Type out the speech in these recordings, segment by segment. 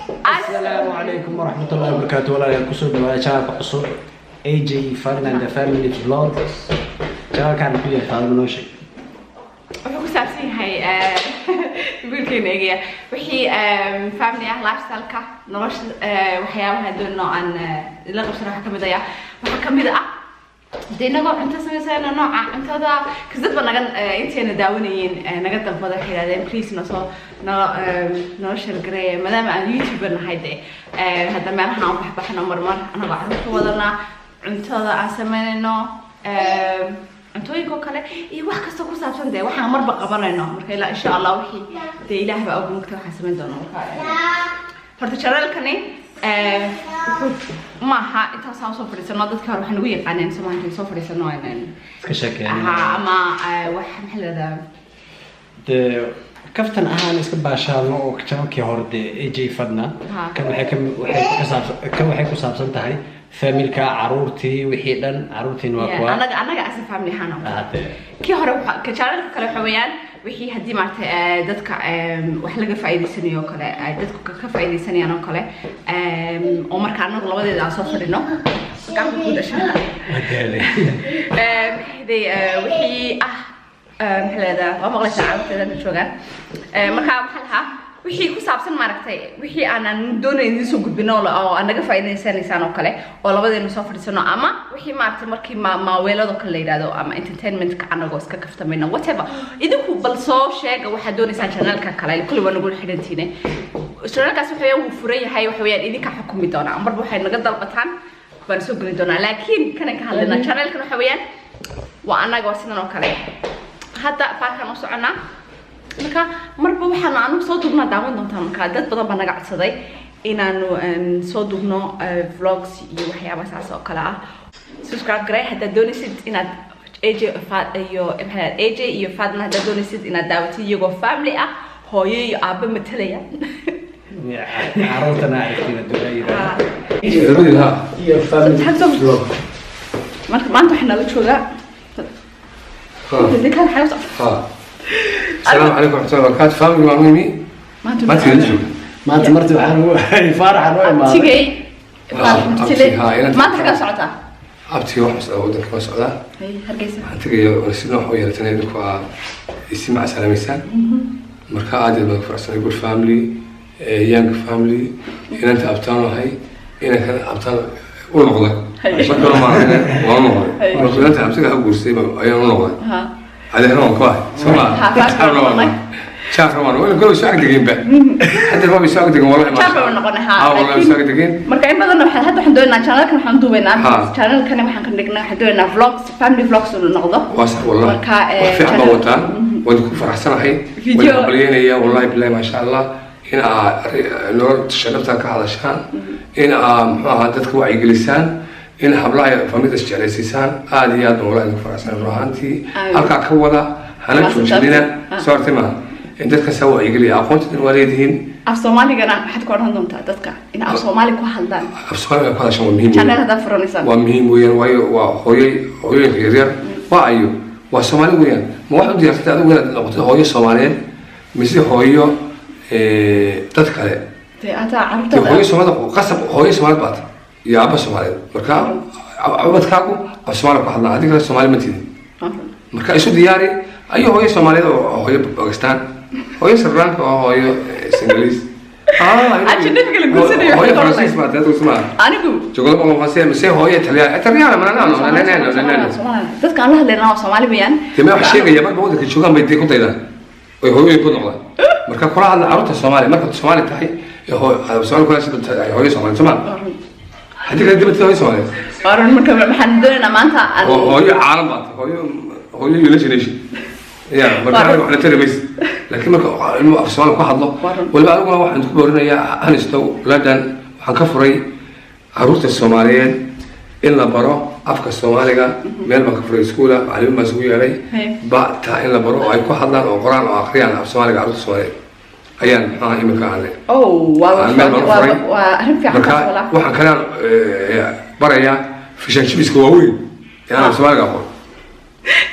السلام عليكم ورحمة الله وبركاته. ولا يكسر بواجهة قصور AJ Fun and the Family Vlogs. جاء كان فيه خالد منوشي. wuxuu ku saabsan yahay wiilkeena eegaya wixii family ah lifestyle-ka nolosha waxyaabaha doonno aan la qabsano waxa kamid ah waxa kamid ah deynagoo cunto sameysayna nooca cuntada kasdadba naga inteena daawanayeen naga dalbada waxay yiraahdeen please noo share gareey maadaama aan YouTuber nahay hadda meelaha aan baxbaxno marmar anaga carruurta wadana cuntada aan sameynayno أنتويكو كله wax kasta ku saabsan waxaan marba qabanayno marka ilaa insha Allah wixii ilaahay baa ugu mugtay waxaan sameyn doonaa horta channel-kani maaha intaas aan soo fadhiisano dadka hore waxaan ugu yaqaaneen Soomaaliya soo fadhiisano iska sheekeeyay ama wax maxalada kaftan ahaan iska baashaano oo channel-kii hore AJ Fadna kan waxay ku saabsan tahay family-ka caruurtii wixii dhan caruurtiin waa kuwa anaga as family hano ki hore ka channel-ka kale xawayaan wixii hadii maartay dadka wax laga faa'iideysanayo kale dadku ka faa'iideysanayaan oo kale oo marka anagu labadeeda aan soo fadhino gacan ku dhashay wixii maxalada waa maqlaysaa caruurteeda joogaan marka waxa lahaa wixii ku saabsan maaragtay wixii aanan doonayn in soo gudbino oo anaga faa'iideysanaysaan oo kale oo labadeena soo fadhiisano ama wixii maaragtay markii maaweelado kale la yiraahdo ama entertainment-ka anagoo iska kaftamayna whatever idinku bal soo sheega waxa doonaysaan channel-ka kale kulli waa nagu xidhantiine channel-kaas wuxuu furan yahay waxa weeyaan idinka xukumi doona marba waxay naga dalbataan baan soo gelin doonaa laakiin kana ka hadlayna channel-kan waxa weeyaan waa anaga sidan oo kale hadda baarkan u soconaa marka marba waxaan aanu soo duubnaa daawan doontaa marka dad badan baa naga codsaday inaanu soo duubno vlogs iyo waxyaabaha saas oo kale ah subscribe garee hadda doonaysid inaad AJ iyo Fadna hadda doonaysid inaad daawatid iyagoo family ah hooyo iyo aabba matalaya caruurtana aragtida dulayda iyo family vlog marka maanta waxaan nala joogaa السلام عليكم ورحمة الله وبركاته. فاميلي مامي ما تنجو ما تمرت وحنا فرح ما تيجي ما تلقى صعوبة أبتي واحد ودك ما صعوبة هي هرجيسة تيجي ورسلنا حوالي تنين دكوا يسمع سلاميسان مركا عادي بنفرح سنة يقول فاميلي يانج فاميلي إن أنت أبطال هاي إن أنت أبطال ونقضي ما كنا معنا ونقضي مركا أنت أبتي أقول سيما أيام ونقضي هذا هو كواه سمع شاف روان ولا كل شيء دقين به حتى ما بيساق دقين والله ما شاف روان نقولنا والله بيساق دقين مركا إن بدنا هذا حندونا channel كنا حندونا channel كنا حندقنا حندونا vlogs family vlogs ونقضه واسع والله مركا في عبا وطان ودكم فرح سنة هاي والقبلين يا والله بالله ما شاء الله هنا نور تشرفتها كهذا شان هنا هادتك وعي جلسان إن حبلاي فميتش جالسيسان عادي يا دولة إنك فرسان روحانتي أركع كودا هناك شو جدينا صارت ما أنت كسوى يقولي أقوت الوالدين أفصومالي جنا حد كورهن دم تاتك إن أفصومالي كوهالدان أفصومالي كوهال شو مهم كان هذا فرنسا ومهم وين وهوي غير وعيو وسومالي وين ما واحد يرتدي هذا وين لقطة هوي سومالي مثل هوي تذكره أنت عرفت هوي سومالي قصب هوي سومالي بات يا أبا سومالي مركا عبد كاكو سومالي بحضنا هذيك السومالي متين مركا إيش دياري أيه هوي سومالي أو هوي باكستان هوي سرانك أو هوي سنغليز عشان نفكر الجزء هوي فرنسيس ما تدري اسمها أنا جو شغل ما فرنسي مسي هوي إيطاليا ما أنا تذكر الله لنا سومالي بيان تما وحشي يا ما بقولك شو كان بيدي كنت إذا هوي يكون نقطة مركا كل هذا عروض السومالي مركا السومالي تحي هو سومالي كل شيء هوي سومالي سومالي هذيك اللي بتسوي سوالف. أرون مركب محندنا ما أنت. هو عالم بعض هو يليش. يا مركب على تلبيس لكن مركب سوالف واحد الله ولا بعد واحد عندكم بورنا يا هنستو لدن حنكفري عروض الصوماليين إلا برا أفكار الصومالية مال ما كفري سكولة عليهم مسؤولية عليه بعد تا إلا برا أي واحد لان أو قرآن أو آخرين على الصومالية عروض الصومالية أيان ها إيه مكان عليه. وأهم في عمل وحن كلام بريا في شنشبيس كواوين يعني الصومالي قبل.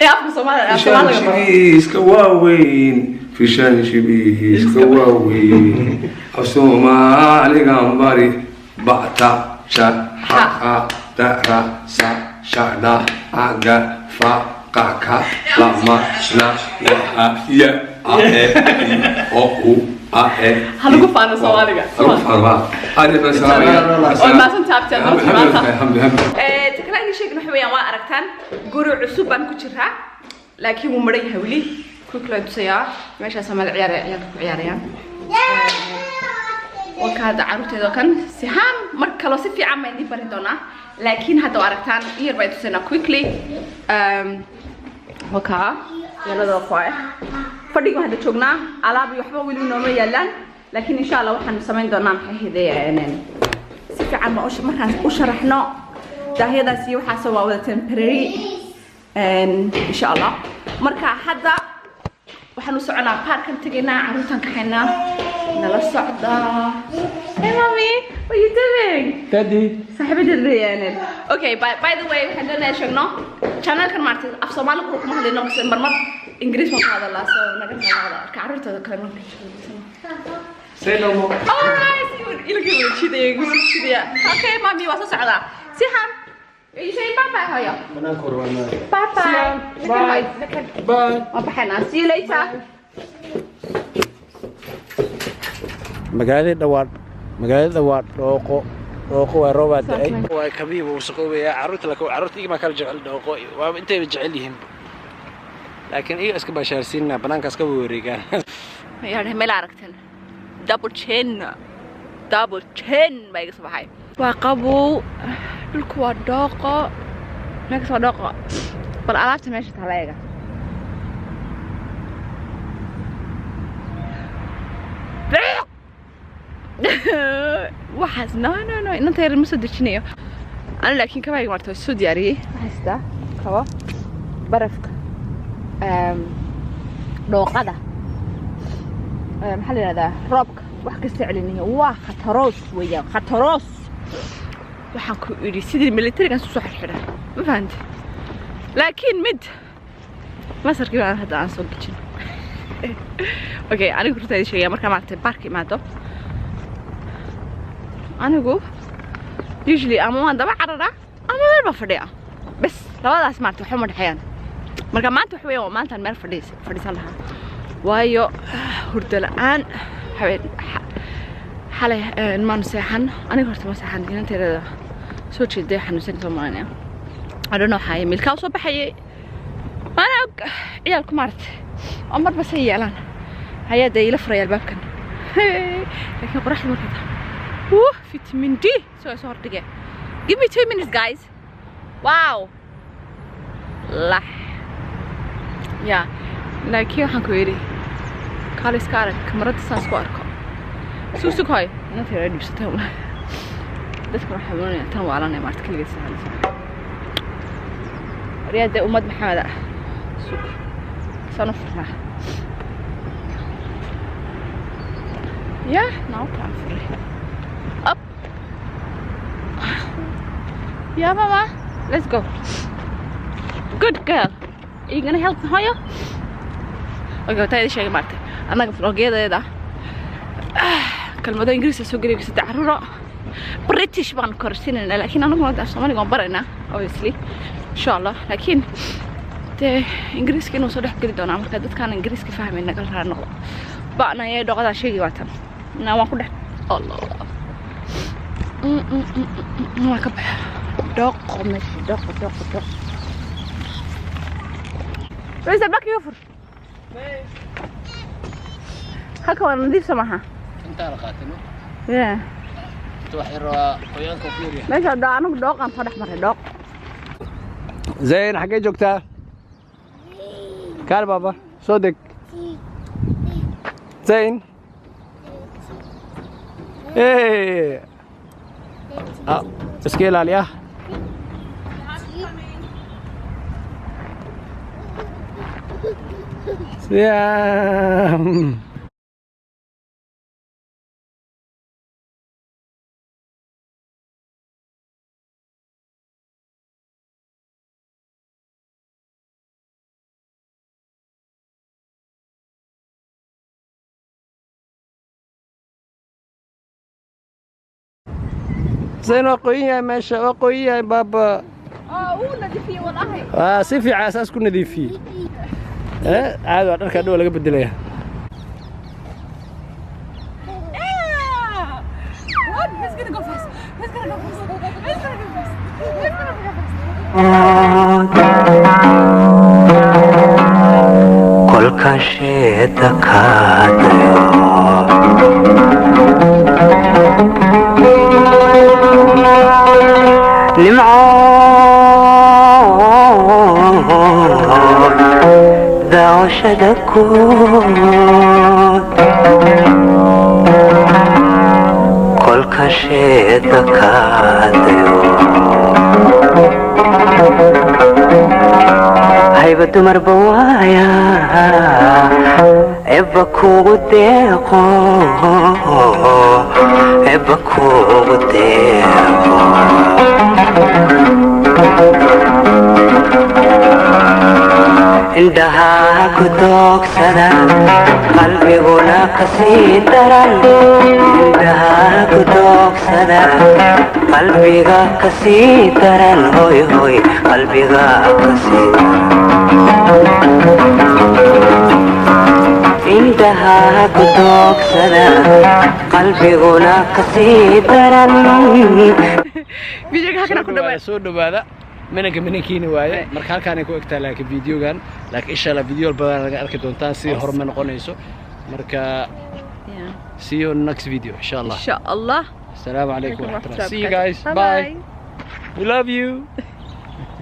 إيه أفكار الصومالي شنشبيس كواوين في شان شبيه سكواوي أصومالي غامباري بعتا شا حقا ترى سا شادا أجا فا كاكا لما نا وها يا أو هلقوا فانو صواليga ما سنتابتن الحمد لله تكلاني شيء نحويا waa aragtaan guri cusub baan ku jiraa laakiin wuu maray hawli ku kala tusaya meesha samal ciyaarayaan ku ciyaarayaan وكذا عروتي kan sihaan mar kale si fiican ma idin bari doonaa laakiin hadda aragtaan yar bay tusayna quickly waka yalada qoy fadhiga hadda joognaa alaab iyo waxba wali nooma yaalaan laakiin insha Allah waxaan sameyn doonaa maxay hideeyeen si fiican ma markaan u sharaxno daahiyadaas iyo waxa soo wada temporary insha Allah marka hadda waxaan u soconaa parkan tageynaa caruurtan ka xinaa nala socda. Hey mommy, what are you doing? Daddy. صاحبتي الريانل. Okay, by the way, waxaan doonaa sheegno channelkan maartay af Soomaali ku kuma hadlayno bas marmar Ingiriis ma qaada la soo naga qaada caruurtada kale ma Say no more. All right, ilaahay wuu jiday. Okay, mommy waa soo socda. Si han. You say bye bye hoyo. Banaan ku warwana. Bye bye. Bye. Bye. Ma baxana. See you later. magaalada dhawaad dhooqo waa roob da'ay waa kabiib uu saqoobaya caruurta iga ma kala jecel dhooqo waa intay jecel yihiin laakiin iga iska bashaarsiina banaanka iska wareegaan yaani meel aragtan double chain bay iga sabahay waa qabow dhulku waa dhooqo meesha waa dhooqo bal alaabta meesha taaleega waxaas no inta yar ma soo dejinayo ana laakiin kabayga martay soo diyaariyay waxaasta kabo barafka dhooqada maxaa la yiraahdaa roobka wax ka sicilinayo waa khataroos weeyaan khataroos waxaan ku idhi sidii militariga soo xirxira ma fahanti laakiin mid masarkii baan hadda aan soo dejin okay anigu runtii sheegay marka maartay park imaado anigu usually ama waan daba carara ama meel ba fadhiya bas labadaas maanta waxa ma dhaxayaan marka maanta wax weeyaan maanta meel fadhiisan lahaa waayo hurdo la'aan xalay ma naseexan aniga horta ma seexan inanteeda soo jeeday xanuunsan Soomaaliya I don't know how milka soo baxayay ana ciyaalku maartay amar bas ay yeelan hay'adda ila furayal baabkan laakiin qoraxda markaa vitamin D so hortige give me 2 minutes guys wow lah ya laakiin waxaan ku yiri kaalis kaarag kamarada saas ku arko suusu koy inta yar dibsatay dadka waxay doonayaan tan waalan ee maarta kaliya sahan riyada ummad maxamada suuq sano furna ya now time for up. Yeah, Mama. Let's go. Good girl. Are you gonna help me, Hoyo? Okay, tell you something, Marty. I'm not gonna forget that. كلمة إنجليزية سو قريب ستعرورة بريتش بان كورسين لكن أنا ما أقدر أسمعني قام برنا obviously إن شاء الله لكن te إنجليز كانوا صدق قريب دونا عم كده كان إنجليز كفاهم إنك الحين نقول بقنا يا دوغ هذا شيء واتم ناوى كده الله ما كبح دوق مش دوق ليس الباك يوفر هكذا نضيف سماحة انت رقاتنو يا توحير قيان كوفيريا ليش ده أنا دوق أنا صدق مرة دوق زين حقي جوكتا كار بابا صدق زين ايه اسكيل عليها سلام زين وقوية ماشي وقوية بابا ونظيفية والله صيفي على أساس كنا نظيفين عاد أركع دول ولا قبل دليها كل كشيت كاديو لمعون ذا شدكون كل كشيت كاديو هيبة دمر بوايا ابكو ديقو ابكو ديقو عندها كدوك سدا قلبي غلا كسيدرا عندها كدوك سدا قلبي غا كسيدرا هوي هوي قلبي غا كسيدرا عندها كدوك سدا قلبي غلا كسيدرا فيديو كنا كنا سودو هذا منك منكيني وايه marka halkaan ay ku egtaa laakiin videogan laakiin insha Allah video badan laga arki doontaan si horumar noqonayso marka see you next video insha Allah إن شاء الله السلام عليكم ورحمة الله see you guys bye we love you